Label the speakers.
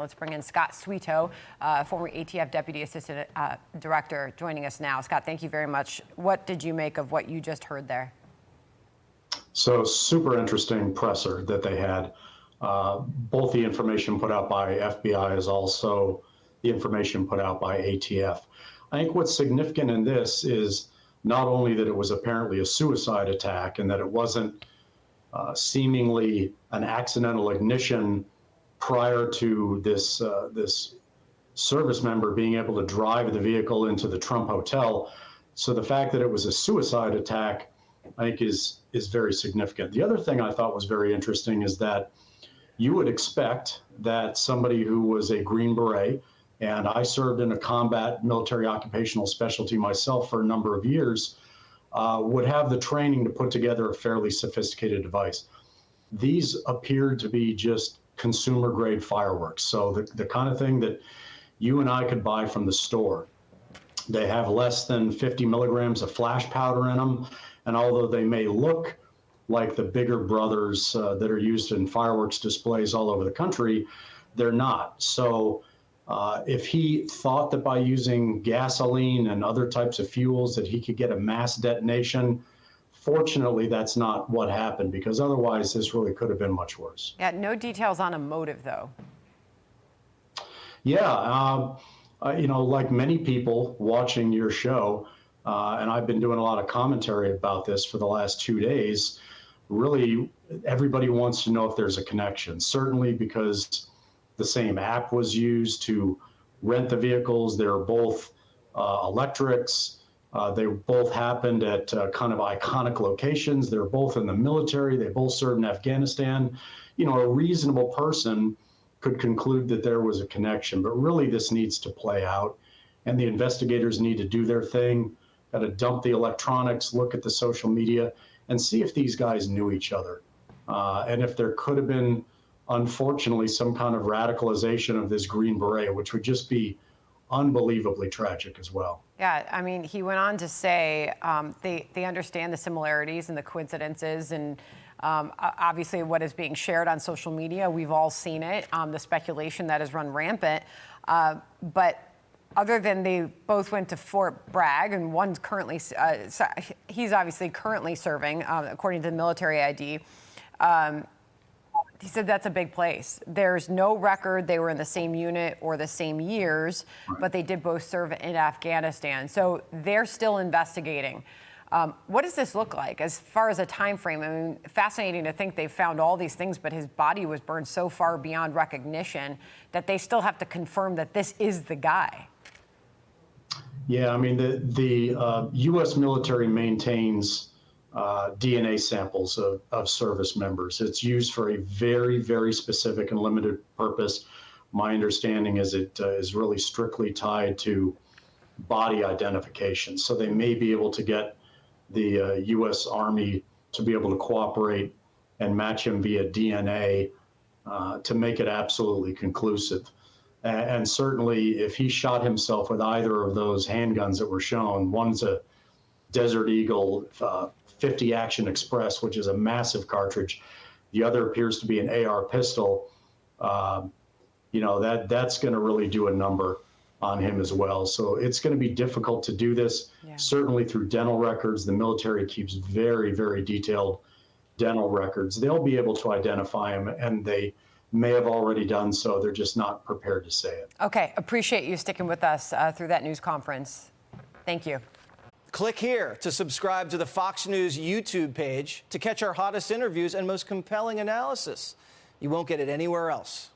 Speaker 1: Let's bring in Scott Sweetow, former ATF Deputy Assistant Director, joining us now. Scott, thank you very much. What did you make of what you just heard there?
Speaker 2: So super interesting presser that they had. Both the information put out by FBI is also the information put out by ATF. I think what's significant in this is not only that it was apparently a suicide attack and that it wasn't seemingly an accidental ignition prior to this service member being able to drive the vehicle into the Trump Hotel. So the fact that it was a suicide attack, I think, is very significant. The other thing I thought was very interesting is that you would expect that somebody who was a Green Beret, and I served in a combat military occupational specialty myself for a number of years, would have the training to put together a fairly sophisticated device. These appeared to be just consumer grade fireworks. So the kind of thing that you and I could buy from the store. They have less than 50 milligrams of flash powder in them. And although they may look like the bigger brothers that are used in fireworks displays all over the country, they're not. So if he thought that by using gasoline and other types of fuels that he could get a mass detonation, fortunately, that's not what happened, because otherwise this really could have been much worse.
Speaker 1: Yeah, no details on a motive, though.
Speaker 2: Yeah, you know, like many people watching your show, and I've been doing a lot of commentary about this for the last 2 days, really everybody wants to know if there's a connection, certainly because the same app was used to rent the vehicles. They're both electrics. They both happened at kind of iconic locations. They're both in the military. They both served in Afghanistan. You know, a reasonable person could conclude that there was a connection, but really this needs to play out, and the investigators need to do their thing, got to dump the electronics, look at the social media, and see if these guys knew each other. And if there could have been, unfortunately, some kind of radicalization of this Green Beret, which would just be unbelievably tragic as well.
Speaker 1: Yeah, I mean, he went on to say they understand the similarities and the coincidences, and obviously what is being shared on social media, we've all seen it, the speculation that has run rampant. But other than they both went to Fort Bragg, and one's currently, he's obviously currently serving, according to the military ID. He said that's a big place. There's no record they were in the same unit or the same years, but they did both serve in Afghanistan. So they're still investigating. What does this look like as far as a time frame? I mean, fascinating to think they found all these things, but his body was burned so far beyond recognition that they still have to confirm that this is the guy.
Speaker 2: Yeah, I mean, the U.S. military maintains DNA samples of service members. It's used for a very, very specific and limited purpose. My understanding is it is really strictly tied to body identification. So they may be able to get the U.S. Army to be able to cooperate and match him via DNA to make it absolutely conclusive. And certainly if he shot himself with either of those handguns that were shown, one's a Desert Eagle 50 Action Express, which is a massive cartridge. The other appears to be an AR pistol. You know, that's going to really do a number on him as well. So it's going to be difficult to do this, certainly through dental records. The military keeps very, very detailed dental records. They'll be able to identify him, and they may have already done so. They're just not prepared to say it.
Speaker 1: Okay, appreciate you sticking with us through that news conference. Thank you.
Speaker 3: Click here to subscribe to the Fox News YouTube page to catch our hottest interviews and most compelling analysis. You won't get it anywhere else.